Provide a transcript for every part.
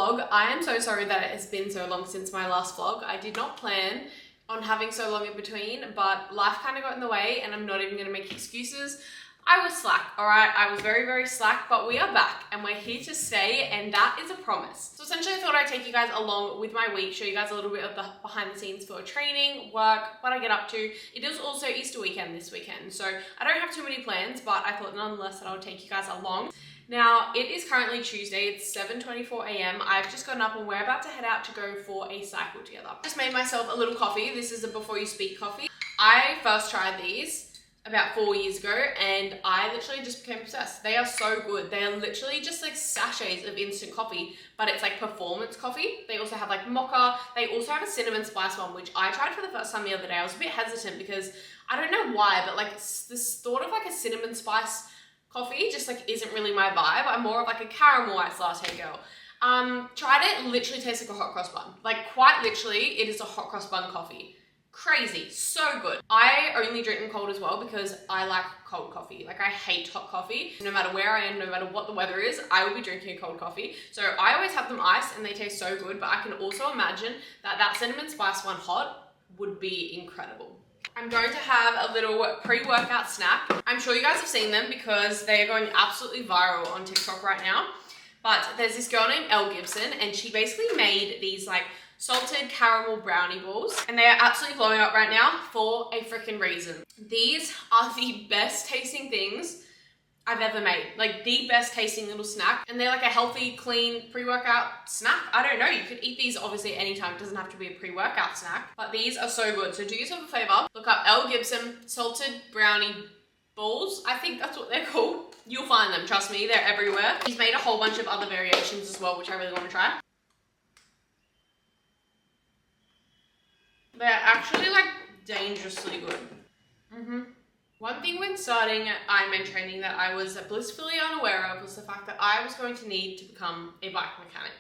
vlog. I am so sorry that it has been so long since my last vlog. I did not plan on having so long in between, but life kind of got in the way, and I'm not even gonna make excuses. I was slack, all right? I was very, very slack, but we are back and we're here to stay, and that is a promise. So essentially I thought I'd take you guys along with my week, show you guys a little bit of the behind the scenes for training, work, what I get up to. It is also Easter weekend this weekend, so I don't have too many plans, but I thought nonetheless that I would take you guys along. Now, it is currently Tuesday, it's 7:24 a.m. I've just gotten up and we're about to head out to go for a cycle together. Just made myself a little coffee. This is a Before You Speak coffee. I first tried these about 4 years ago and I literally just became obsessed. They are so good. They are literally just like sachets of instant coffee, but it's like performance coffee. They also have like mocha. They also have a cinnamon spice one, which I tried for the first time the other day. I was a bit hesitant because I don't know why, but like this thought of like a cinnamon spice coffee just like isn't really my vibe. I'm more of like a caramel iced latte girl. Tried it, literally tastes like a hot cross bun. Like quite literally, it is a hot cross bun coffee. Crazy, so good. I only drink them cold as well because I like cold coffee. Like I hate hot coffee. No matter where I am, no matter what the weather is, I will be drinking a cold coffee. So I always have them iced and they taste so good, but I can also imagine that that cinnamon spice one hot would be incredible. I'm going to have a little pre-workout snack. I'm sure you guys have seen them because they are going absolutely viral on TikTok right now. But there's this girl named Elle Gibson and she basically made these like salted caramel brownie balls, and they are absolutely blowing up right now for a freaking reason. These are the best tasting things I've ever made. Like the best tasting little snack, and they're like a healthy, clean pre-workout snack. I don't know, you could eat these obviously anytime. It doesn't have to be a pre-workout snack, but these are so good. So do yourself a favor, look up Elle Gibson salted brownie balls. I think that's what they're called. You'll find them, trust me, they're everywhere. She's made a whole bunch of other variations as well, which I really want to try. They're actually like dangerously good. One thing when starting Ironman training that I was blissfully unaware of was the fact that I was going to need to become a bike mechanic.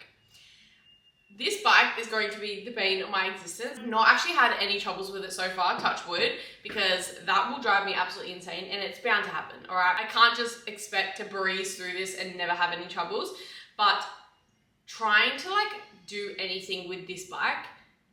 This bike is going to be the bane of my existence. I've not actually had any troubles with it so far, touch wood, because that will drive me absolutely insane and it's bound to happen, all right? I can't just expect to breeze through this and never have any troubles, but trying to like do anything with this bike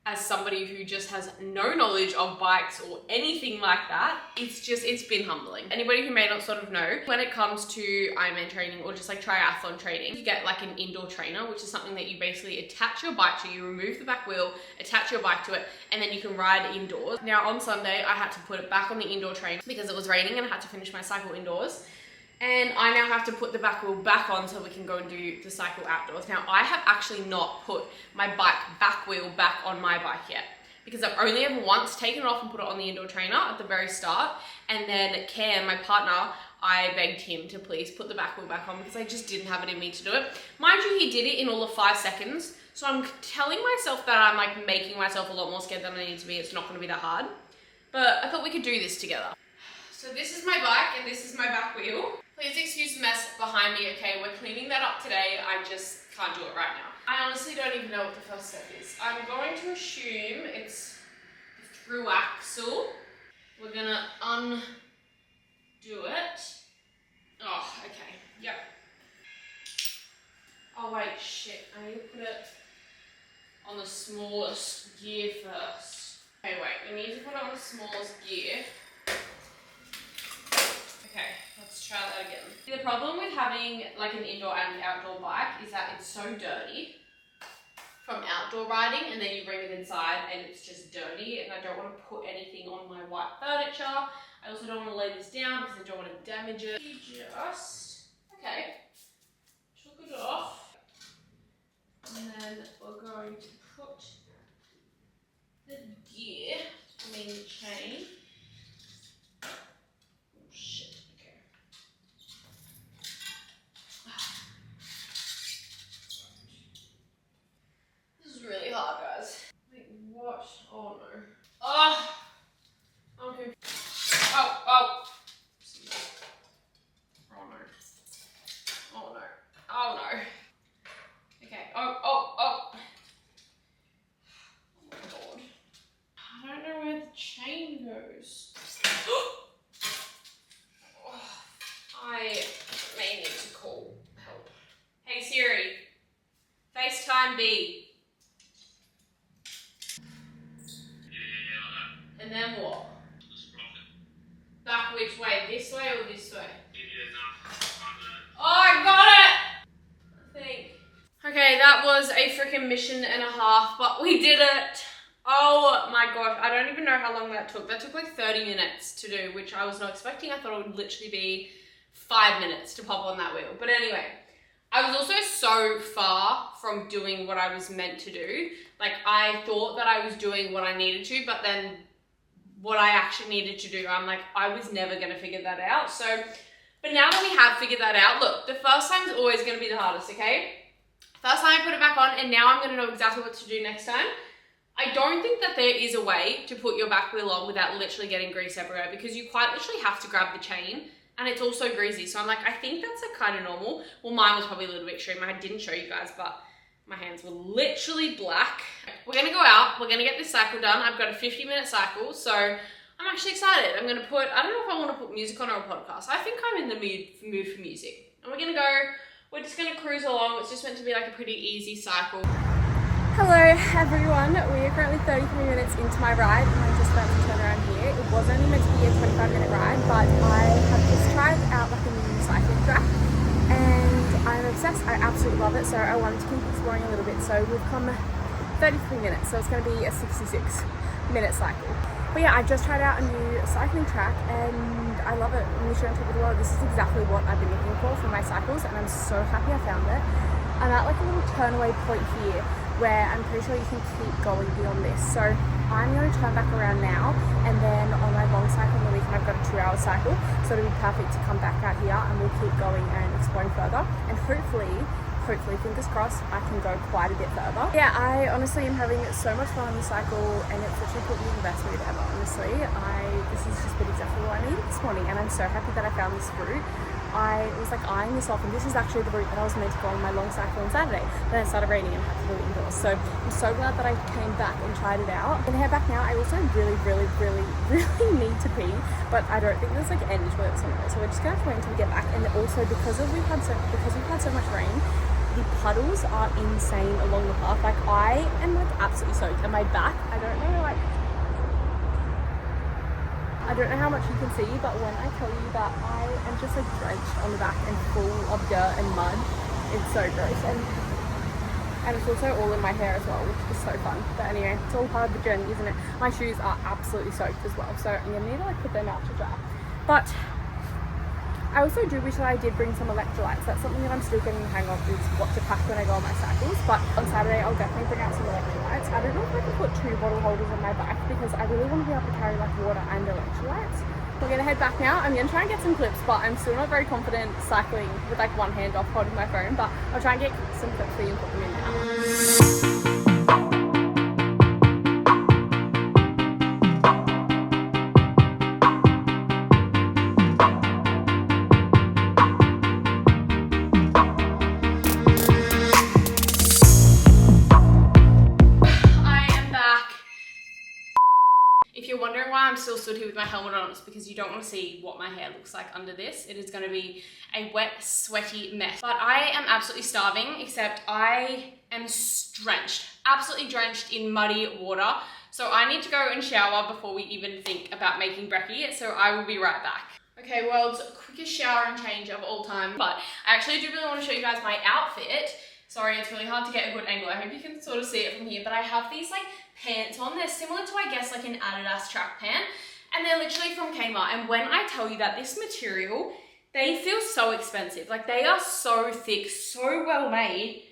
as somebody who just has no knowledge of bikes or anything like that, it's been humbling. Anybody who may not sort of know, when it comes to Ironman training or just like triathlon training, you get like an indoor trainer, which is something that you basically attach your bike to. You remove the back wheel, attach your bike to it, and then you can ride indoors. Now on Sunday, I had to put it back on the indoor trainer because it was raining and I had to finish my cycle indoors. And I now have to put the back wheel back on so we can go and do the cycle outdoors. Now, I have actually not put my back wheel back on my bike yet because I've only ever once taken it off and put it on the indoor trainer at the very start. And then Cam, my partner, I begged him to please put the back wheel back on because I just didn't have it in me to do it. Mind you, he did it in all of 5 seconds. So I'm telling myself that I'm like making myself a lot more scared than I need to be. It's not gonna be that hard. But I thought we could do this together. So this is my bike and this is my back wheel. Please excuse the mess behind me, okay? We're cleaning that up today. I just can't do it right now. I honestly don't even know what the first step is. I'm going to assume it's the through axle. We're gonna undo it. Oh, okay, yep. Oh wait, shit, I need to put it on the smallest gear first. Okay, wait, we need to put it on the smallest gear. Okay, let's try that again. The problem with having like an indoor and outdoor bike is that it's so dirty from outdoor riding, and then you bring it inside and it's just dirty, and I don't want to put anything on my white furniture. I also don't want to lay this down because I don't want to damage it. Okay, took it off, and then we're going to put the gear, I mean the chain. Really hard, guys. Like, what? Oh no. Oh! Okay. Oh, oh! Oh no. Oh no. Oh no. Okay. Oh, oh, oh! Oh my god. I don't know where the chain goes. FaceTime B. And then what? Back which way? This way or this way? Oh, I got it! I think. Okay, that was a freaking mission and a half, but we did it. Oh my gosh, I don't even know how long that took. That took like 30 minutes to do, which I was not expecting. I thought it would literally be 5 minutes to pop on that wheel. But anyway, I was also so far from doing what I was meant to do. Like, I thought that I was doing what I needed to, but then what I actually needed to do, I'm like, I was never going to figure that out. So, but now that we have figured that out, look, the first time is always going to be the hardest, okay? First time I put it back on, and now I'm going to know exactly what to do next time. I don't think that there is a way to put your back wheel on without literally getting grease everywhere, because you quite literally have to grab the chain, and it's also greasy. So I'm like, I think that's like kind of normal. Well, mine was probably a little bit extreme. I didn't show you guys, but my hands were literally black. We're gonna go out, we're gonna get this cycle done. I've got a 50-minute cycle, so I'm actually excited. I'm gonna put, I don't know if I wanna put music on or a podcast. I think I'm in the mood for music. And we're gonna go, we're just gonna cruise along. It's just meant to be like a pretty easy cycle. Hello everyone, we are currently 33 minutes into my ride and I'm just about to turn around here. It was only meant to be a 25-minute ride, but I have just tried out like a new cycling track and I'm obsessed. I absolutely love it, so I wanted to keep exploring a little bit. So we've come 33 minutes, so it's going to be a 66-minute cycle. But yeah, I just tried out a new cycling track and I love it. I'm literally on top of the world. This is exactly what I've been looking for my cycles and I'm so happy I found it. I'm at like a little turnaway point here where I'm pretty sure you can keep going beyond this. So I'm going to turn back around now, and then on my long cycle on the weekend I've got a 2-hour cycle, so it'll be perfect to come back out here and we'll keep going and exploring further, and hopefully, fingers crossed, I can go quite a bit further. Yeah, I honestly am having so much fun on the cycle and it's literally put me in the best mood ever, honestly. This has just been exactly what I needed this morning and I'm so happy that I found this route. I was like eyeing this off, and this is actually the route that I was meant to go on my long cycle on Saturday. Then it started raining and I had to do it indoors. So I'm so glad that I came back and tried it out. I'm gonna head back now. I also really need to pee, but I don't think there's like any toilets somewhere. So we're just gonna have to wait until we get back. And also because we've had so much rain, the puddles are insane along the path. Like I am like absolutely soaked, and my back, I don't know how much you can see, but when I tell you that I am just like drenched on the back and full of dirt and mud, it's so gross. And it's also all in my hair as well, which is so fun. But anyway, it's all part of the journey, isn't it? My shoes are absolutely soaked as well, so I'm gonna need to like put them out to dry. But I also do wish that I did bring some electrolytes. That's something that I'm still getting the hang of, is what to pack when I go on my cycles. But on Saturday, I'll definitely bring out some electrolytes. I don't know if I can put 2 bottle holders on my bike because I really want to be able to carry like water and electrolytes. We're gonna head back now. I'm gonna try and get some clips, but I'm still not very confident cycling with like one hand off holding my phone. But I'll try and get some clips for you and put them in now. If you're wondering why I'm still stood here with my helmet on, it's because you don't want to see what my hair looks like under this. It is going to be a wet, sweaty mess. But I am absolutely starving, except I am drenched, absolutely drenched in muddy water. So I need to go and shower before we even think about making brekkie. So I will be right back. Okay, world's quickest shower and change of all time. But I actually do really want to show you guys my outfit. Sorry, it's really hard to get a good angle. I hope you can sort of see it from here, but I have these like pants on. They're similar to, I guess, like an Adidas track pant, and they're literally from Kmart. And when I tell you that this material, they feel so expensive. Like they are so thick, so well made.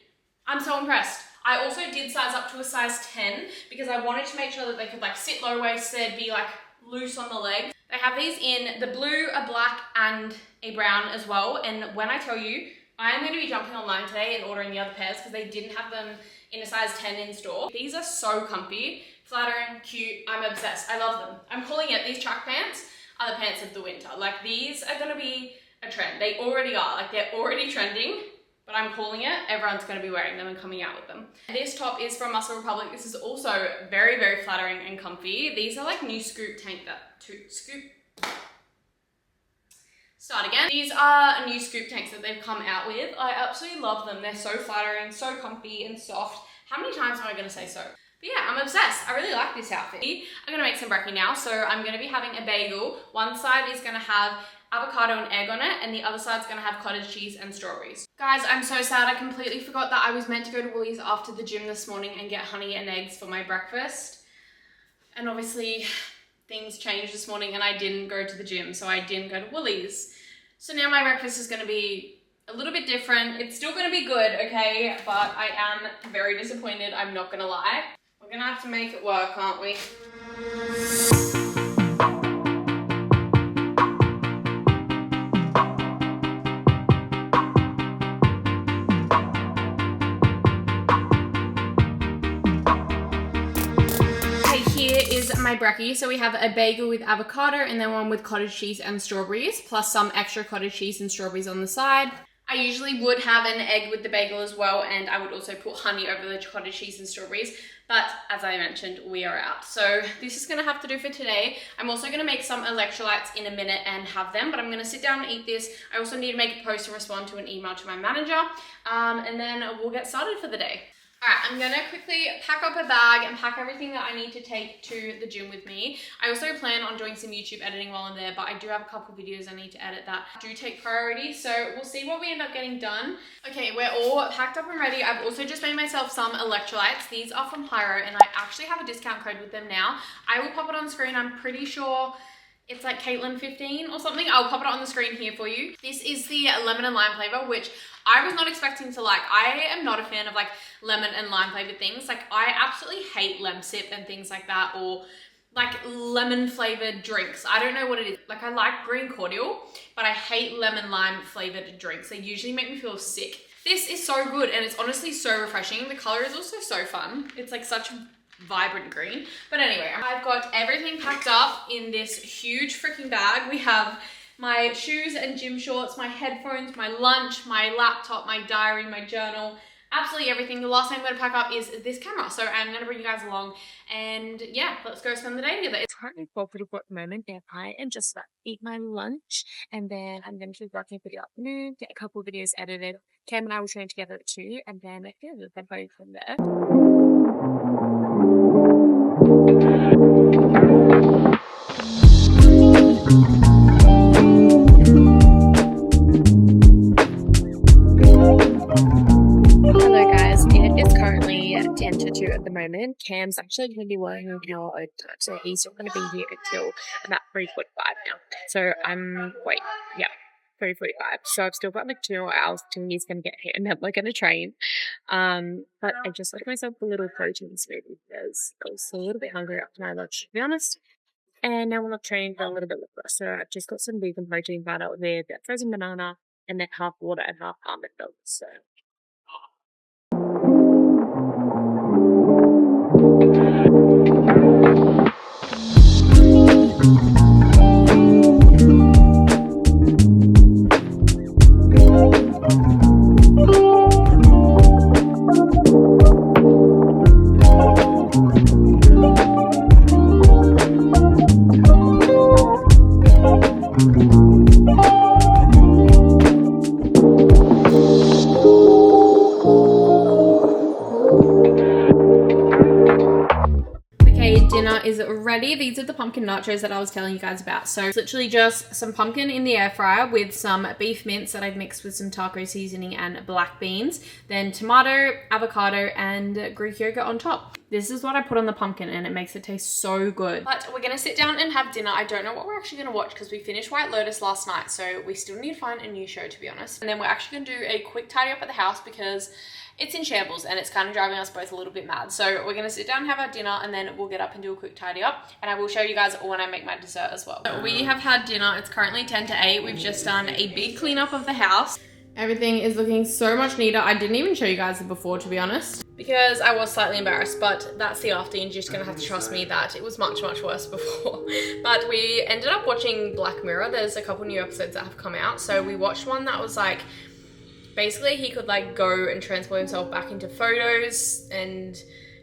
I'm so impressed. I also did size up to a size 10 because I wanted to make sure that they could like sit low waisted, be like loose on the legs. They have these in the blue, a black, and a brown as well. And when I tell you, I am going to be jumping online today and ordering the other pairs because they didn't have them in a size 10 in store. These are so comfy, flattering, cute. I'm obsessed. I love them. I'm calling it, these track pants are the pants of the winter. Like these are going to be a trend. They already are. Like they're already trending, but I'm calling it. Everyone's going to be wearing them and coming out with them. This top is from Muscle Republic. This is also very, very flattering and comfy. These are like new scoop tank Start again. These are new scoop tanks that they've come out with. I absolutely love them. They're so flattering, so comfy and soft. How many times am I gonna say so? But yeah, I'm obsessed. I really like this outfit. I'm gonna make some brekkie now. So I'm gonna be having a bagel. One side is gonna have avocado and egg on it, and the other side's gonna have cottage cheese and strawberries. Guys, I'm so sad. I completely forgot that I was meant to go to Woolies after the gym this morning and get honey and eggs for my breakfast. And obviously, things changed this morning and I didn't go to the gym, so I didn't go to Woolies. So now my breakfast is gonna be a little bit different. It's still gonna be good, okay? But I am very disappointed, I'm not gonna lie. We're gonna have to make it work, aren't we? My brekkie. So we have a bagel with avocado and then one with cottage cheese and strawberries, plus some extra cottage cheese and strawberries on the side. I usually would have an egg with the bagel as well, and I would also put honey over the cottage cheese and strawberries, but as I mentioned, we are out. So this is gonna have to do for today. I'm also gonna make some electrolytes in a minute and have them, but I'm gonna sit down and eat this. I also need to make a post and respond to an email to my manager, and then we'll get started for the day. Alright, I'm gonna quickly pack up a bag and pack everything that I need to take to the gym with me. I also plan on doing some YouTube editing while I'm there, but I do have a couple videos I need to edit that do take priority, so we'll see what we end up getting done. Okay, we're all packed up and ready. I've also just made myself some electrolytes. These are from Hyro, and I actually have a discount code with them now. I will pop it on screen. I'm pretty sure it's like Caitlin15 or something. I'll pop it on the screen here for you. This is the lemon and lime flavor, which I was not expecting to like. I am not a fan of like lemon and lime flavored things. Like I absolutely hate Lemsip and things like that, or like lemon flavored drinks. I don't know what it is. Like I like green cordial, but I hate lemon lime flavored drinks. They usually make me feel sick. This is so good and it's honestly so refreshing. The color is also so fun. It's like such vibrant green. But anyway, I've got everything packed up in this huge freaking bag. We have my shoes and gym shorts, my headphones, my lunch, my laptop, my diary, my journal, absolutely everything. The last thing I'm going to pack up is this camera, so I'm going to bring you guys along, and yeah, let's go spend the day together. It's currently 12:44 at the moment, and I am just about to eat my lunch, and then I'm going to be working for the afternoon, get a couple of videos edited. Cam and I will train together at 2, and then yeah, we'll head home from there. Hello guys, it is currently 10 to 2 at the moment. Cam's actually going to be working on your own time, so he's not going to be here until about 3:45 now. So 3:45. So I've still got like 2 more hours till he's going to get here, and then we're going to train. But I just like myself a little protein smoothie because I was a little bit hungry after my lunch, to be honest. And now I'm not training for a little bit longer, so I've just got some vegan protein powder with a frozen banana and then half water and half almond milk. So dinner is ready. These are the pumpkin nachos that I was telling you guys about. So it's literally just some pumpkin in the air fryer with some beef mince that I've mixed with some taco seasoning and black beans, then tomato, avocado, and Greek yogurt on top. This is what I put on the pumpkin and it makes it taste so good. But we're gonna sit down and have dinner. I don't know what we're actually gonna watch because we finished White Lotus last night, so we still need to find a new show, to be honest. And then we're actually gonna do a quick tidy up at the house because it's in shambles and it's kind of driving us both a little bit mad. So we're gonna sit down and have our dinner, and then we'll get up and do a quick tidy up, and I will show you guys when I make my dessert as well. So we have had dinner. It's currently 10 to 8. We've just done a big cleanup of the house. Everything is looking so much neater. I didn't even show you guys the before, to be honest, because I was slightly embarrassed, but that's the after. You're just gonna have to trust me that it was much, much worse before. But we ended up watching Black Mirror. There's a couple new episodes that have come out. So we watched one that was like, basically he could like go and transport himself back into photos and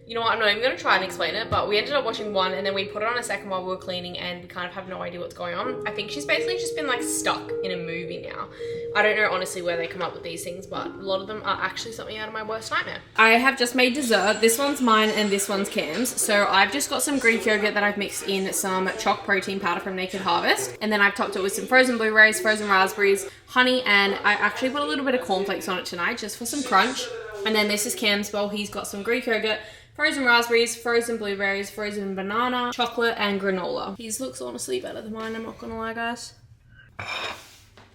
You know what, I'm not even going to try and explain it, but we ended up watching one and then we put it on a second while we were cleaning and we kind of have no idea what's going on. I think she's basically just been like stuck in a movie now. I don't know honestly where they come up with these things, but a lot of them are actually something out of my worst nightmare. I have just made dessert. This one's mine and this one's Cam's. So I've just got some Greek yogurt that I've mixed in some chalk protein powder from Naked Harvest. And then I've topped it with some frozen blueberries, frozen raspberries, honey, and I actually put a little bit of cornflakes on it tonight just for some crunch. And then this is Cam's. Well, he's got some Greek yogurt, frozen raspberries, frozen blueberries, frozen banana, chocolate, and granola. His looks honestly better than mine, I'm not gonna lie, guys.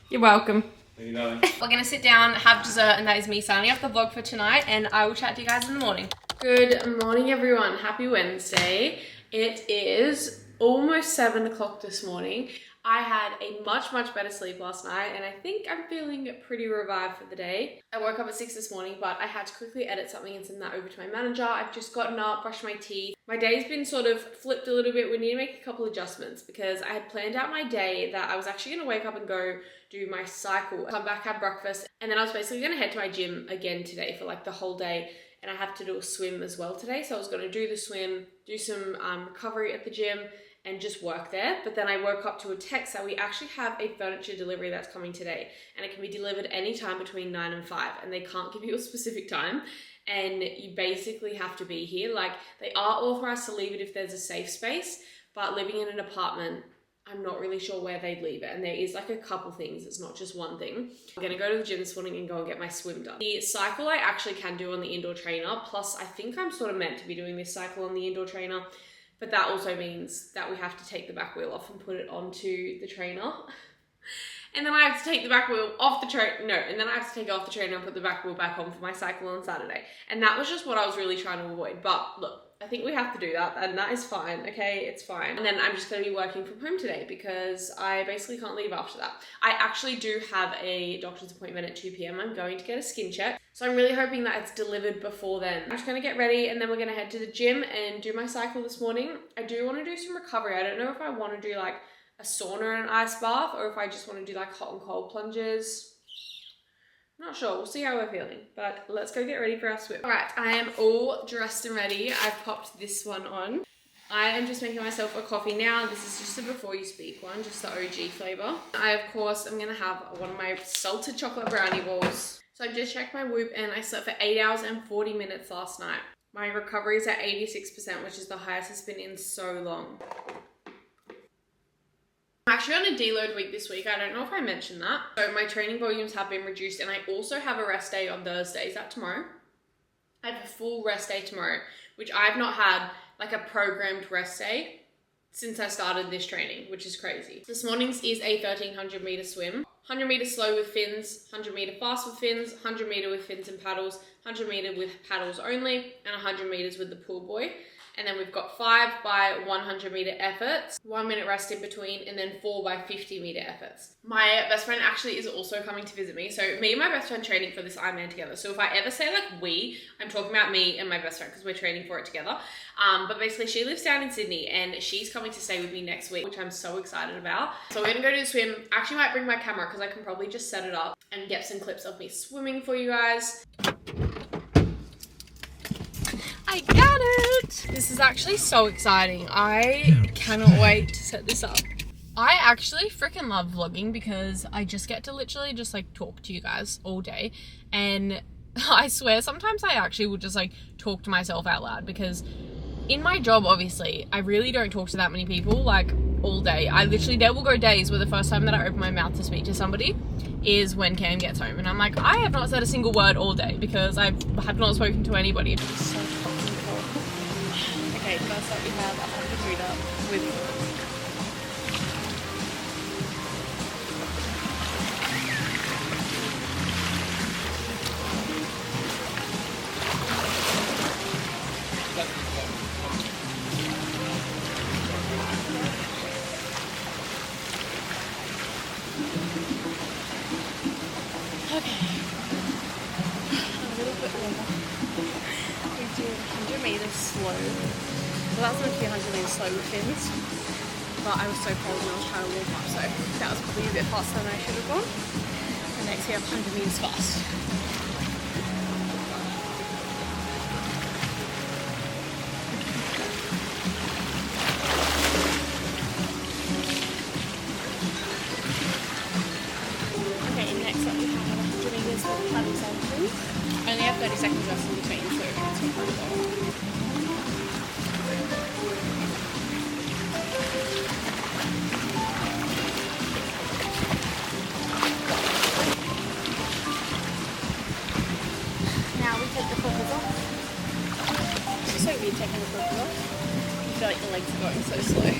You're welcome. Thank you, darling. We're gonna sit down, have dessert, and that is me signing off the vlog for tonight, and I will chat to you guys in the morning. Good morning, everyone. Happy Wednesday. It is almost 7 o'clock this morning. I had a much better sleep last night and I think I'm feeling pretty revived for the day. I woke up at 6 this morning, but I had to quickly edit something and send that over to my manager. I've just gotten up, brushed my teeth. My day's been sort of flipped a little bit. We need to make a couple adjustments because I had planned out my day that I was actually going to wake up and go do my cycle, come back, have breakfast, and then I was basically going to head to my gym again today for like the whole day. And I have to do a swim as well today. So I was going to do the swim, do some recovery at the gym, and just work there. But then I woke up to a text that we actually have a furniture delivery that's coming today and it can be delivered anytime between 9 and 5 and they can't give you a specific time and you basically have to be here. Like they are authorized to leave it if there's a safe space, but living in an apartment, I'm not really sure where they'd leave it. And there is like a couple things, it's not just one thing. I'm gonna go to the gym this morning and go and get my swim done. The cycle I actually can do on the indoor trainer, plus I think I'm sort of meant to be doing this cycle on the indoor trainer. But that also means that we have to take the back wheel off and put it onto the trainer. And then I have to take the back wheel off the trainer, and then I have to take it off the trainer and put the back wheel back on for my cycle on Saturday. And that was just what I was really trying to avoid. But look, I think we have to do that and that is fine, okay? It's fine. And then I'm just gonna be working from home today because I basically can't leave after that. I actually do have a doctor's appointment at 2 p.m. I'm going to get a skin check. So I'm really hoping that it's delivered before then. I'm just gonna get ready and then we're gonna head to the gym and do my cycle this morning. I do wanna do some recovery. I don't know if I wanna do like a sauna and an ice bath or if I just wanna do like hot and cold plunges. I'm not sure, we'll see how we're feeling, but let's go get ready for our swim. All right, I am all dressed and ready. I've popped this one on. I am just making myself a coffee now. This is just a before you speak one, just the OG flavor. I, of course, am gonna have one of my salted chocolate brownie balls. So I've just checked my Whoop and I slept for 8 hours and 40 minutes last night. My recovery is at 86%, which is the highest it's been in so long. I'm actually on a deload week this week. I don't know if I mentioned that. So my training volumes have been reduced and I also have a rest day on Thursday. Is that tomorrow? I have a full rest day tomorrow, which I've not had like a programmed rest day since I started this training, which is crazy. This morning's is a 1300 meter swim. 100 meter slow with fins, 100 meter fast with fins, 100 meter with fins and paddles, 100 meter with paddles only, and 100 meters with the pool boy. And then we've got 5 by 100 meter efforts, 1 minute rest in between, and then 4 by 50 meter efforts. My best friend actually is also coming to visit me. So me and my best friend training for this Ironman together. So if I ever say like we, I'm talking about me and my best friend because we're training for it together. But basically she lives down in Sydney and she's coming to stay with me next week, which I'm so excited about. So we're gonna go do the swim. Actually might bring my camera because I can probably just set it up and get some clips of me swimming for you guys. I got it! This is actually so exciting. I cannot wait to set this up. I actually freaking love vlogging because I just get to literally just like talk to you guys all day. And I swear sometimes I actually will just like talk to myself out loud because in my job, obviously, I really don't talk to that many people like all day. There will go days where the first time that I open my mouth to speak to somebody is when Cam gets home. And I'm like, I have not said a single word all day because I have not spoken to anybody. It's so fucking cold. Okay, first up we have 100 meter with slow. Well, that's meant to be 100 meters slow with fins, but I was so cold and I was trying to warm up, so that was probably a bit faster than I should have gone. And next we have 100 meters fast. It's so weird taking a quick walk. You feel like your legs are going so slow.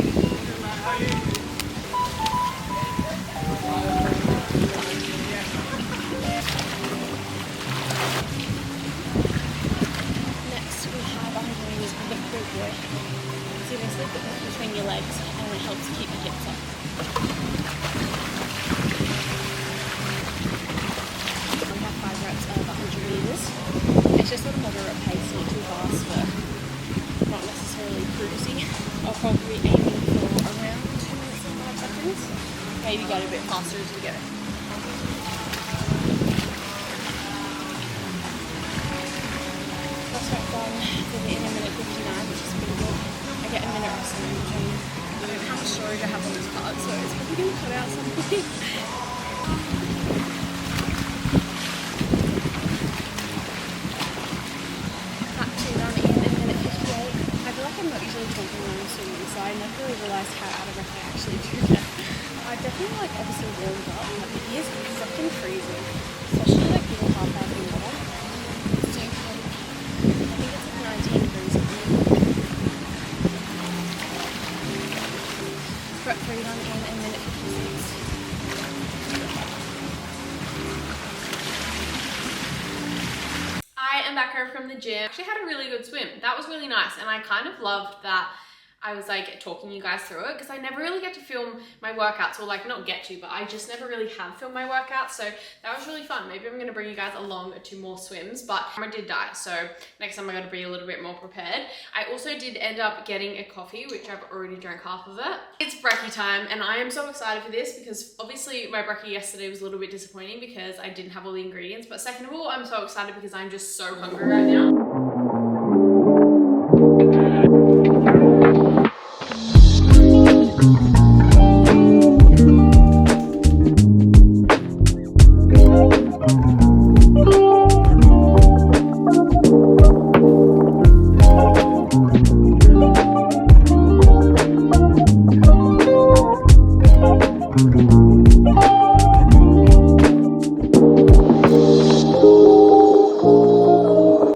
Next we have 100 meters with the pool boy. So you basically put that between your legs and it helps keep your hips up. 5 reps of 100 meters. It's just at a moderate pace, not too fast, but not necessarily cruisy. I'll probably be aiming for around 2 minutes and 5 seconds. Maybe go a bit faster as we go. Last rep done for the in a minute 59, which is pretty good. I get a minute rest in between. I don't know how much storage I have on this card, so it's probably going to cut out something. I'm not usually talking when I'm swimming, so I never really realised how out of breath I actually do get. I definitely obviously warmed up, but it is fucking freezing, especially with a half hour in water. It's too cold. I think it's like 19 degrees at the moment. Rep 3 done in a minute 56. I am back home from the gym. Actually had a really good swim. That was really nice, and I kind of loved that I was like talking you guys through it, because I never really get to film my workouts, or like not get to, but I just never really have filmed my workouts, so that was really fun. Maybe I'm going to bring you guys along to more swims, but I did die, so next time I got to be a little bit more prepared. I also did end up getting a coffee, which I've already drank half of it. It's brekkie time, and I am so excited for this because obviously my brekkie yesterday was a little bit disappointing because I didn't have all the ingredients, but second of all, I'm so excited because I'm just so hungry right now.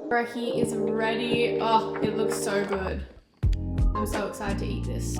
Brekkie is ready. Oh, it looks so good. I'm so excited to eat this.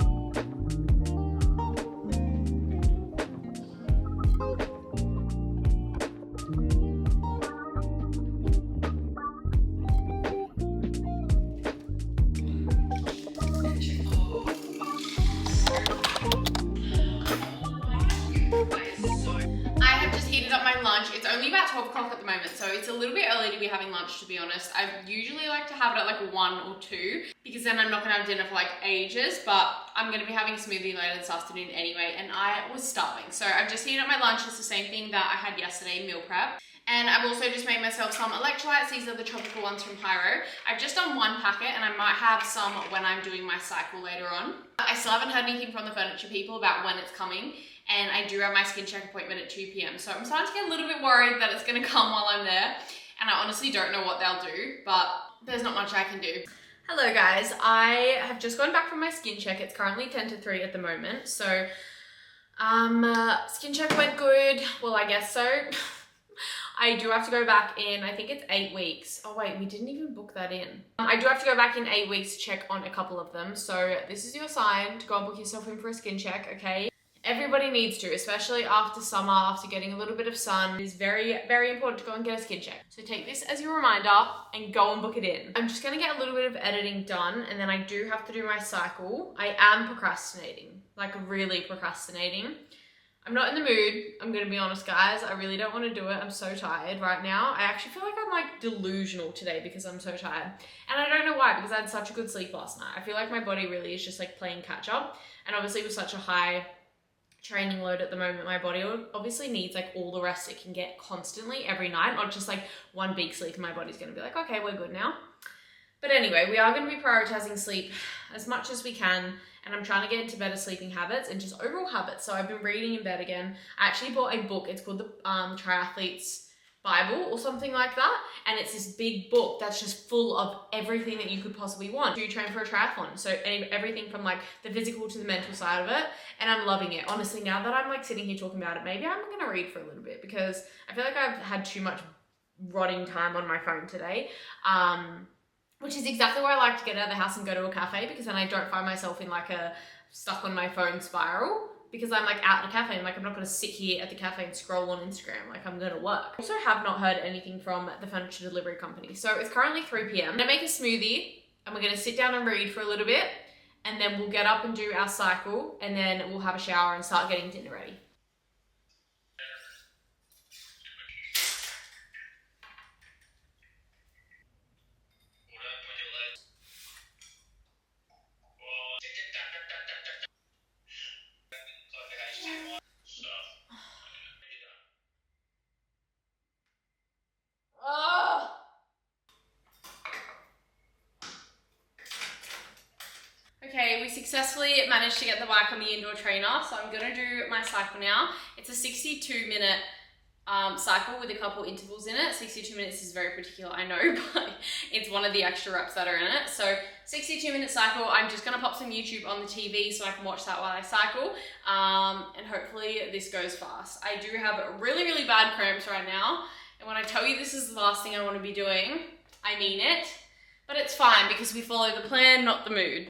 It's only about 12 o'clock at the moment, so it's a little bit early to be having lunch, to be honest. I usually like to have it at like 1 or 2 because then I'm not gonna have dinner for like ages, but I'm gonna be having a smoothie later this afternoon anyway, and I was starving. So I've just heated up my lunch. It's the same thing that I had yesterday, meal prep. And I've also just made myself some electrolytes. These are the tropical ones from Pyro. I've just done 1 packet, and I might have some when I'm doing my cycle later on. I still haven't heard anything from the furniture people about when it's coming. And I do have my skin check appointment at 2 p.m. So I'm starting to get a little bit worried that it's gonna come while I'm there. And I honestly don't know what they'll do, but there's not much I can do. Hello guys, I have just gone back from my skin check. It's currently 10 to 3 at the moment. So, skin check went good. Well, I guess so. I do have to go back in, I think it's 8 weeks. Oh wait, we didn't even book that in. I do have to go back in 8 weeks to check on a couple of them. So this is your sign to go and book yourself in for a skin check, okay? Everybody needs to, especially after summer, after getting a little bit of sun. It is very, very important to go and get a skin check. So take this as your reminder and go and book it in. I'm just gonna get a little bit of editing done, and then I do have to do my cycle. I am procrastinating, like really procrastinating. I'm not in the mood, I'm gonna be honest guys. I really don't wanna do it. I'm so tired right now. I actually feel like I'm like delusional today because I'm so tired. And I don't know why, because I had such a good sleep last night. I feel like my body really is just like playing catch up. And obviously with such a high training load at the moment, my body obviously needs like all the rest it can get constantly every night, not just like one big sleep and my body's gonna be like, okay, we're good now. But anyway, we are gonna be prioritizing sleep as much as we can, and I'm trying to get into better sleeping habits and just overall habits. So I've been reading in bed again. I actually bought a book. It's called the Triathlete's Bible or something like that, and it's this big book that's just full of everything that you could possibly want to train for a triathlon. So everything from like the physical to the mental side of it, and I'm loving it. Honestly, now that I'm like sitting here talking about it, maybe I'm gonna read for a little bit because I feel like I've had too much rotting time on my phone today. which is exactly why I like to get out of the house and go to a cafe, because then I don't find myself in like a stuck on my phone spiral, because I'm like out at a cafe and like I'm not going to sit here at the cafe and scroll on Instagram, like I'm going to work. I also have not heard anything from the furniture delivery company. So it's currently 3 p.m. I'm going to make a smoothie and we're going to sit down and read for a little bit, and then we'll get up and do our cycle, and then we'll have a shower and start getting dinner ready. Okay, we successfully managed to get the bike on the indoor trainer, so I'm gonna do my cycle now. It's a 62-minute cycle with a couple intervals in it. 62 minutes is very particular, I know, but it's one of the extra reps that are in it. So 62-minute cycle, I'm just gonna pop some YouTube on the TV so I can watch that while I cycle, and hopefully this goes fast. I do have really, really bad cramps right now, and when I tell you this is the last thing I wanna be doing, I mean it, but it's fine because we follow the plan, not the mood.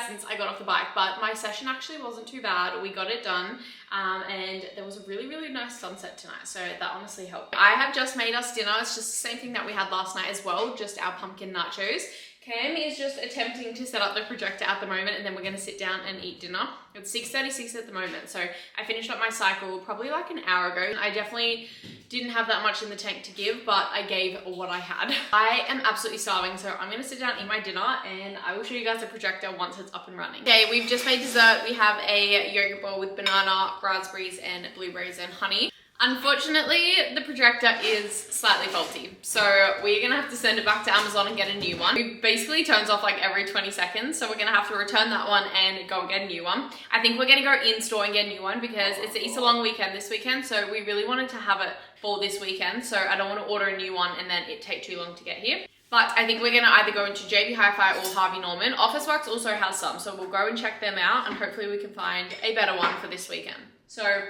Since I got off the bike, but my session actually wasn't too bad. We got it done, and there was a really, really nice sunset tonight, so that honestly helped. I have just made us dinner. It's just the same thing that we had last night as well, just our pumpkin nachos. Cam is just attempting to set up the projector at the moment, and then we're going to sit down and eat dinner. It's 6:36 at the moment, so I finished up my cycle probably like an hour ago. I definitely didn't have that much in the tank to give, but I gave what I had. I am absolutely starving, so I'm going to sit down and eat my dinner, and I will show you guys the projector once it's up and running. Okay, we've just made dessert. We have a yogurt bowl with banana, raspberries, and blueberries and honey. Unfortunately, the projector is slightly faulty, so we're gonna have to send it back to Amazon and get a new one. It basically turns off like every 20 seconds, so we're gonna have to return that one and go and get a new one. I think we're gonna go in store and get a new one because it's the Easter long weekend this weekend, so we really wanted to have it for this weekend, so I don't want to order a new one and then it take too long to get here. But I think we're gonna either go into JB Hi-Fi or Harvey Norman. Officeworks also has some, so we'll go and check them out, and hopefully we can find a better one for this weekend. So,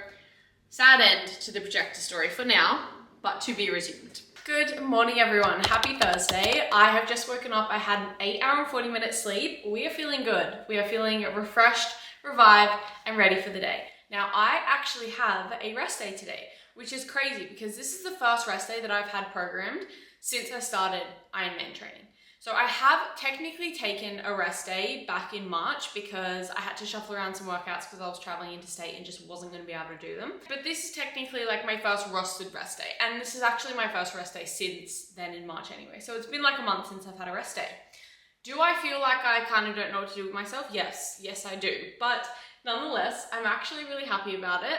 sad end to the projector story for now, but to be resumed. Good morning, everyone. Happy Thursday. I have just woken up. I had an 8-hour and 40-minute sleep. We are feeling good. We are feeling refreshed, revived, and ready for the day. Now, I actually have a rest day today, which is crazy because this is the first rest day that I've had programmed since I started Ironman training. So I have technically taken a rest day back in March because I had to shuffle around some workouts because I was traveling interstate and just wasn't going to be able to do them. But this is technically like my first rostered rest day. And this is actually my first rest day since then in March anyway. So it's been like a month since I've had a rest day. Do I feel like I kind of don't know what to do with myself? Yes, I do. But nonetheless, I'm actually really happy about it.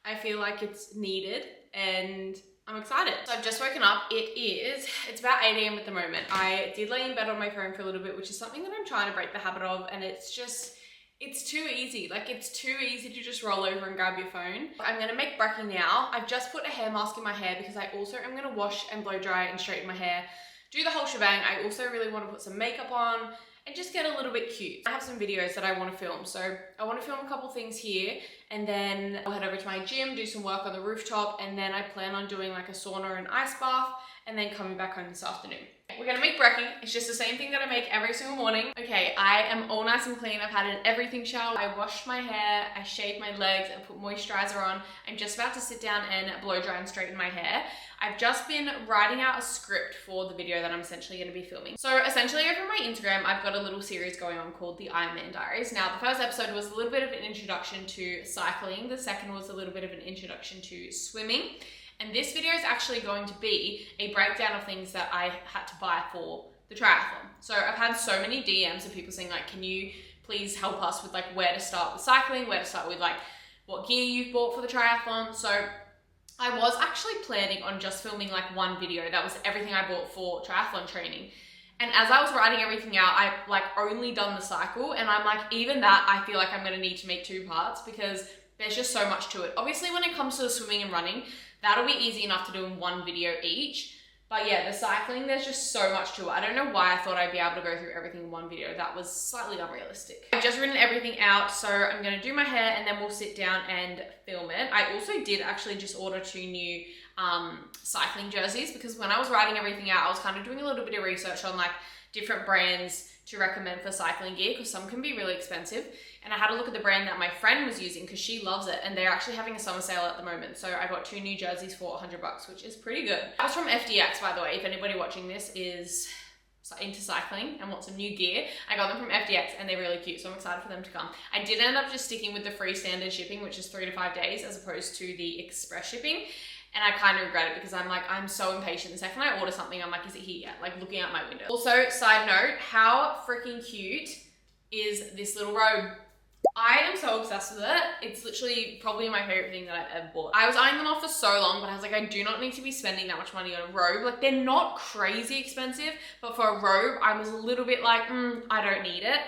I feel like it's needed and I'm excited. So I've just woken up. It's about 8 a.m. at the moment. I did lay in bed on my phone for a little bit, which is something that I'm trying to break the habit of, and it's too easy. Like, it's too easy to just roll over and grab your phone. I'm gonna make brekkie now. I've just put a hair mask in my hair because I also am gonna wash and blow dry and straighten my hair, do the whole shebang. I also really want to put some makeup on and just get a little bit cute. I have some videos that I want to film. So I want to film a couple things here, and then I'll head over to my gym, do some work on the rooftop, and then I plan on doing like a sauna and ice bath, and then coming back home this afternoon. We're gonna make brekkie. It's just the same thing that I make every single morning. Okay, I am all nice and clean. I've had an everything shower. I washed my hair, I shaved my legs, and put moisturizer on. I'm just about to sit down and blow dry and straighten my hair. I've just been writing out a script for the video that I'm essentially going to be filming. So essentially over my Instagram, I've got a little series going on called the Ironman Diaries. Now, the first episode was a little bit of an introduction to cycling. The second was a little bit of an introduction to swimming. And this video is actually going to be a breakdown of things that I had to buy for the triathlon. So I've had so many DMs of people saying like, can you please help us with like where to start with cycling, where to start with like what gear you've bought for the triathlon. So I was actually planning on just filming like one video. That was everything I bought for triathlon training. And as I was writing everything out, I like only done the cycle, and I'm like, even that, I feel like I'm gonna need to make 2 parts because there's just so much to it. Obviously, when it comes to the swimming and running, that'll be easy enough to do in 1 video each. But yeah, the cycling, there's just so much to it. I don't know why I thought I'd be able to go through everything in 1 video. That was slightly unrealistic. I've just written everything out, so I'm gonna do my hair and then we'll sit down and film it. I also did actually just order 2 new cycling jerseys because when I was writing everything out, I was kind of doing a little bit of research on like different brands to recommend for cycling gear because some can be really expensive. And I had a look at the brand that my friend was using because she loves it, and they're actually having a summer sale at the moment. So I got 2 new jerseys for $100, which is pretty good. That was from FDX, by the way. If anybody watching this is into cycling and wants some new gear, I got them from FDX and they're really cute, so I'm excited for them to come. I did end up just sticking with the free standard shipping, which is 3 to 5 days, as opposed to the express shipping. And I kind of regret it because I'm like, I'm so impatient. The second I order something, I'm like, is it here yet? Like looking out my window. Also, side note, how freaking cute is this little robe? I am so obsessed with it. It's literally probably my favorite thing that I've ever bought. I was eyeing them off for so long, but I was like, I do not need to be spending that much money on a robe. Like they're not crazy expensive, but for a robe, I was a little bit like, I don't need it.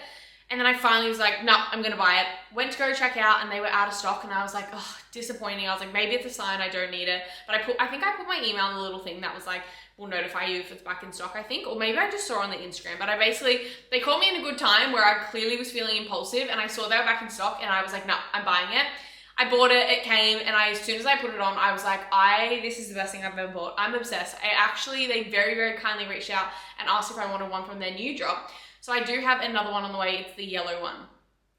And then I finally was like, no, I'm gonna buy it. Went to go check out and they were out of stock and I was like, oh, disappointing. I was like, maybe it's a sign I don't need it. But I think I put my email in the little thing that was like, we'll notify you if it's back in stock, I think. Or maybe I just saw on the Instagram. But they called me in a good time where I clearly was feeling impulsive and I saw they were back in stock and I was like, no, I'm buying it. I bought it, it came, and as soon as I put it on, I was like, this is the best thing I've ever bought. I'm obsessed. They very, very kindly reached out and asked if I wanted one from their new drop. So I do have another one on the way. It's the yellow one.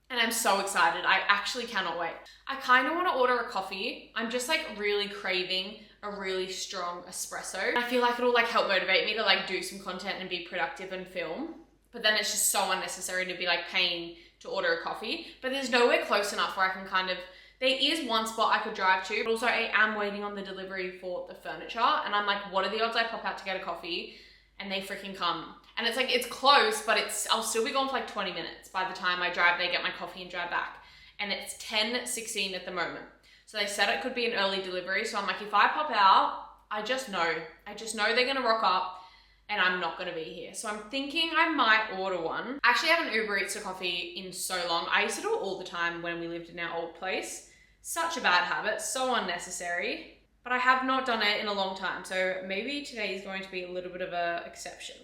And I'm so excited. I actually cannot wait. I kind of want to order a coffee. I'm just like really craving a really strong espresso. I feel like it'll like help motivate me to like do some content and be productive and film. But then it's just so unnecessary to be like paying to order a coffee. But there's nowhere close enough where I can kind of, there is one spot I could drive to, but also I am waiting on the delivery for the furniture. And I'm like, what are the odds I pop out to get a coffee and they freaking come? And it's like, it's close, but I'll still be gone for like 20 minutes by the time I drive there, get my coffee and drive back. And it's 10:16 at the moment. So they said it could be an early delivery. So I'm like, if I pop out, I just know they're gonna rock up and I'm not gonna be here. So I'm thinking I might order one. I actually haven't Uber Eats a coffee in so long. I used to do it all the time when we lived in our old place. Such a bad habit, so unnecessary. But I have not done it in a long time. So maybe today is going to be a little bit of an exception.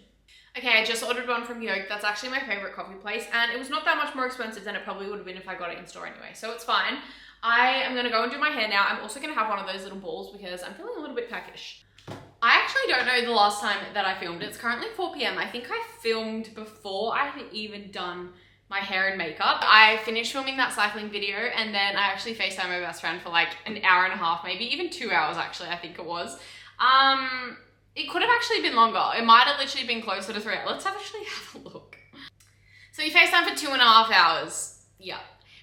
Okay, I just ordered one from Yoke. That's actually my favorite coffee place. And it was not that much more expensive than it probably would have been if I got it in store anyway. So it's fine. I am gonna go and do my hair now. I'm also gonna have one of those little balls because I'm feeling a little bit peckish. I actually don't know the last time that I filmed. It's currently 4 p.m. I think I filmed before I had even done my hair and makeup. I finished filming that cycling video and then I actually FaceTimed my best friend for like an hour and a half, maybe even 2 hours actually, I think it was. It could have actually been longer. It might have literally been closer to 3 hours. Let's actually have a look. So we FaceTimed for 2.5 hours. Yeah.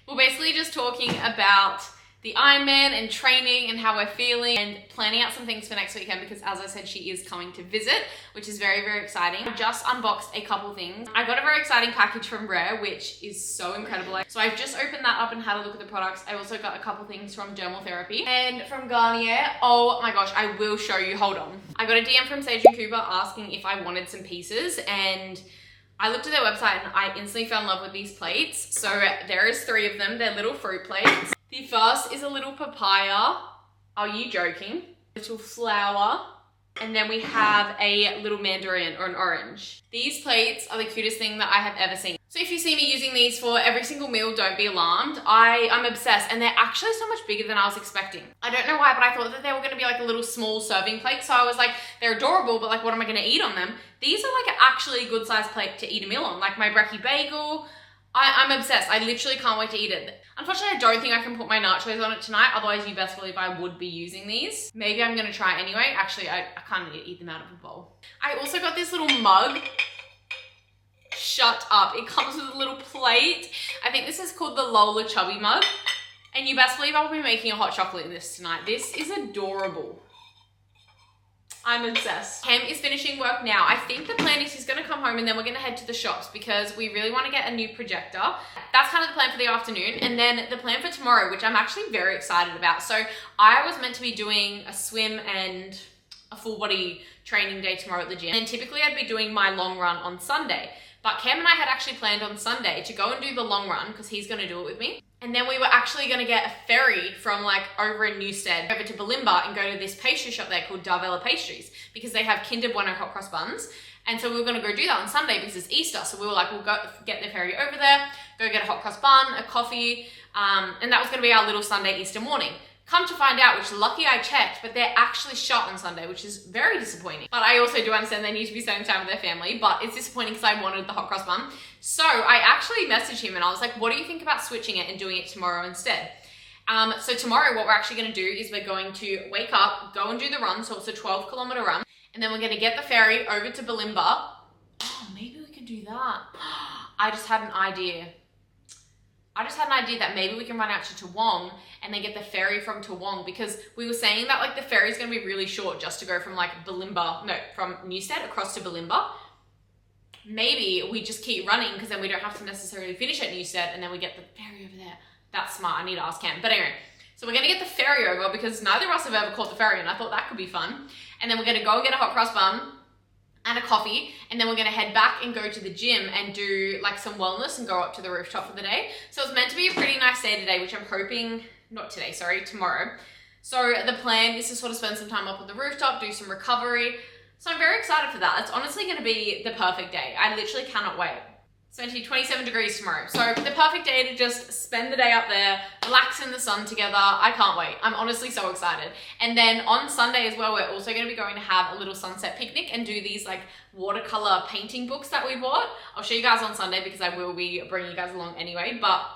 We're basically just talking about the Ironman and training and how we're feeling and planning out some things for next weekend because as I said, she is coming to visit, which is very, very exciting. I just unboxed a couple things. I got a very exciting package from Rare, which is so incredible. So I've just opened that up and had a look at the products. I also got a couple things from Dermal Therapy and from Garnier. Oh my gosh, I will show you. Hold on. I got a DM from Sage and Cooper asking if I wanted some pieces and I looked at their website and I instantly fell in love with these plates. So there is 3 of them. They're little fruit plates. The first is a little papaya. Are you joking? Little flower. And then we have a little mandarin or an orange. These plates are the cutest thing that I have ever seen. So if you see me using these for every single meal, don't be alarmed. I'm obsessed and they're actually so much bigger than I was expecting. I don't know why, but I thought that they were gonna be like a little small serving plate. So I was like, they're adorable, but like, what am I gonna eat on them? These are like actually a good sized plate to eat a meal on. Like my brekkie bagel. I'm obsessed. I literally can't wait to eat it. Unfortunately, I don't think I can put my nachos on it tonight. Otherwise, you best believe I would be using these. Maybe I'm gonna try anyway. Actually, I can't eat them out of a bowl. I also got this little mug. Shut up. It comes with a little plate. I think this is called the Lola Chubby mug. And you best believe I'll be making a hot chocolate in this tonight. This is adorable. I'm obsessed. Cam is finishing work now. I think the plan is he's gonna come home and then we're gonna head to the shops because we really wanna get a new projector. That's kind of the plan for the afternoon. And then the plan for tomorrow, which I'm actually very excited about. So I was meant to be doing a swim and a full body training day tomorrow at the gym. And typically I'd be doing my long run on Sunday. But Cam and I had actually planned on Sunday to go and do the long run because he's going to do it with me. And then we were actually going to get a ferry from like over in Newstead over to Bulimba and go to this pastry shop there called Darvella Pastries because they have Kinder Bueno hot cross buns. And so we were going to go do that on Sunday because it's Easter. So we were like, we'll go get the ferry over there, go get a hot cross bun, a coffee. And that was going to be our little Sunday Easter morning. Come to find out, which lucky I checked, but they're actually shut on Sunday, which is very disappointing. But I also do understand they need to be spending time with their family, but it's disappointing because I wanted the hot cross bun. So I actually messaged him and I was like, what do you think about switching it and doing it tomorrow instead? So tomorrow what we're actually going to do is we're going to wake up, go and do the run. So it's a 12-kilometer run. And then we're going to get the ferry over to Bulimba. Oh, maybe we can do that. I just had an idea. That maybe we can run out to Toowong and then get the ferry from Toowong because we were saying that like the ferry is going to be really short just to go from like from Newstead across to Bulimba. Maybe we just keep running because then we don't have to necessarily finish at Newstead and then we get the ferry over there. That's smart. I need to ask Cam. But anyway, so we're going to get the ferry over because neither of us have ever caught the ferry and I thought that could be fun. And then we're going to go and get a hot cross bun and a coffee, and then we're gonna head back and go to the gym and do like some wellness and go up to the rooftop for the day. So it's meant to be a pretty nice day today, which I'm hoping, tomorrow. So the plan is to sort of spend some time up on the rooftop, do some recovery. So I'm very excited for that. It's honestly gonna be the perfect day. I literally cannot wait. It's going to be 27 degrees tomorrow. So the perfect day to just spend the day up there, relax in the sun together. I can't wait. I'm honestly so excited. And then on Sunday as well, we're also going to be going to have a little sunset picnic and do these like watercolor painting books that we bought. I'll show you guys on Sunday because I will be bringing you guys along anyway. But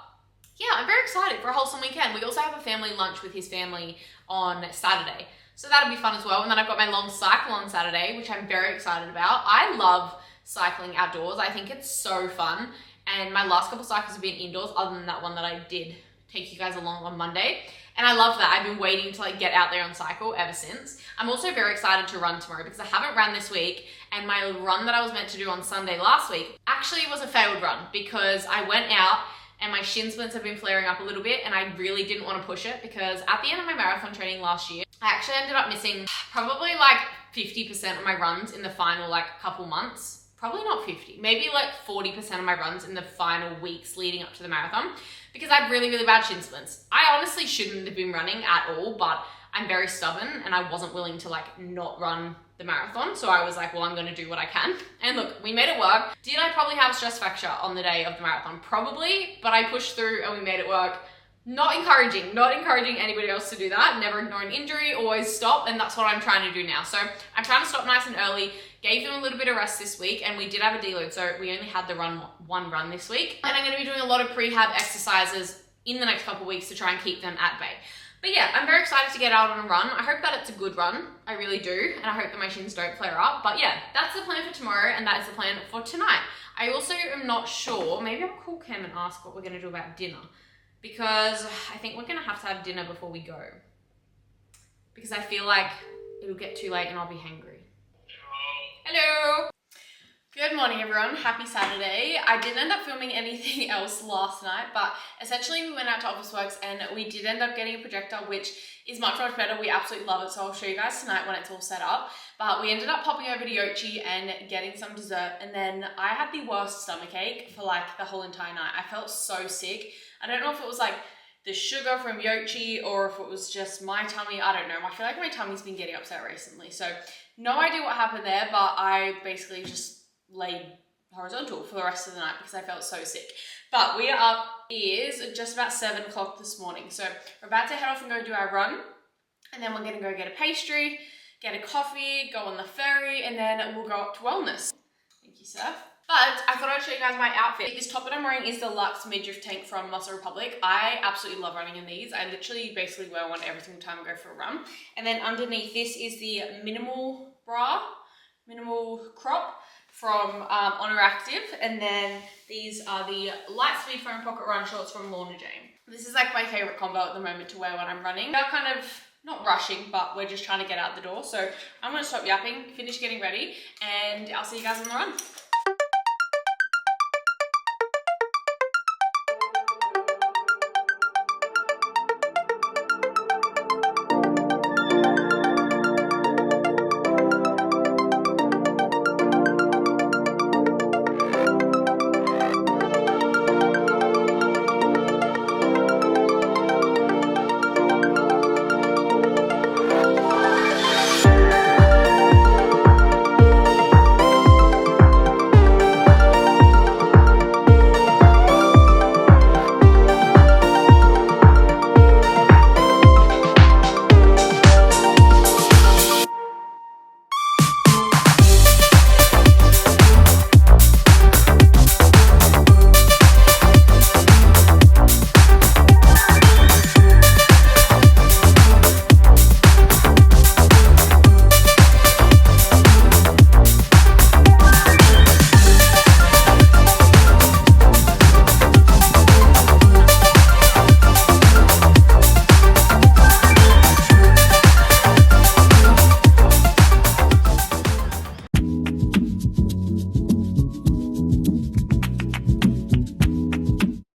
yeah, I'm very excited for a wholesome weekend. We also have a family lunch with his family on Saturday. So that'll be fun as well. And then I've got my long cycle on Saturday, which I'm very excited about. I love cycling outdoors. I think it's so fun. And my last couple cycles have been indoors other than that one that I did take you guys along on Monday. And I love that. I've been waiting to like get out there on cycle ever since. I'm also very excited to run tomorrow because I haven't run this week. And my run that I was meant to do on Sunday last week actually was a failed run because I went out and my shin splints have been flaring up a little bit and I really didn't want to push it because at the end of my marathon training last year, I actually ended up missing probably like 50% of my runs in the final like couple months. Probably not 50, maybe like 40% of my runs in the final weeks leading up to the marathon because I had really, really bad shin splints. I honestly shouldn't have been running at all, but I'm very stubborn and I wasn't willing to like not run the marathon. So I was like, well, I'm going to do what I can. And look, we made it work. Did I probably have a stress fracture on the day of the marathon? Probably, but I pushed through and we made it work. Not encouraging anybody else to do that. Never ignore an injury, always stop. And that's what I'm trying to do now. So I'm trying to stop nice and early, gave them a little bit of rest this week and we did have a deload. So we only had the one run this week. And I'm going to be doing a lot of prehab exercises in the next couple of weeks to try and keep them at bay. But yeah, I'm very excited to get out on a run. I hope that it's a good run. I really do. And I hope that my shins don't flare up. But yeah, that's the plan for tomorrow and that is the plan for tonight. I also am not sure. Maybe I'll call Cam and ask what we're going to do about dinner. Because I think we're going to have dinner before we go. Because I feel like it'll get too late and I'll be hangry. Hello! Good morning everyone, happy Saturday. I didn't end up filming anything else last night, but essentially we went out to Officeworks and we did end up getting a projector, which is much, much better. We absolutely love it, so I'll show you guys tonight when it's all set up. But we ended up popping over to Yochi and getting some dessert, and then I had the worst stomach ache for like the whole entire night. I felt so sick. I don't know if it was like the sugar from Yochi or if it was just my tummy, I don't know. I feel like my tummy's been getting upset recently, so no idea what happened there, but I basically just laid horizontal for the rest of the night because I felt so sick. But we are up, it is just about 7 o'clock this morning. So we're about to head off and go do our run. And then we're gonna go get a pastry, get a coffee, go on the ferry, and then we'll go up to wellness. Thank you, sir. But I thought I'd show you guys my outfit. This top that I'm wearing is the Luxe Midriff tank from Muscle Republic. I absolutely love running in these. I literally basically wear one every single time I go for a run. And then underneath this is the minimal crop from Oner Active, and then these are the Lightspeed Foam Pocket Run Shorts from Lorna Jane. This is like my favorite combo at the moment to wear when I'm running. We're kind of not rushing, but we're just trying to get out the door. So I'm gonna stop yapping, finish getting ready, and I'll see you guys on the run.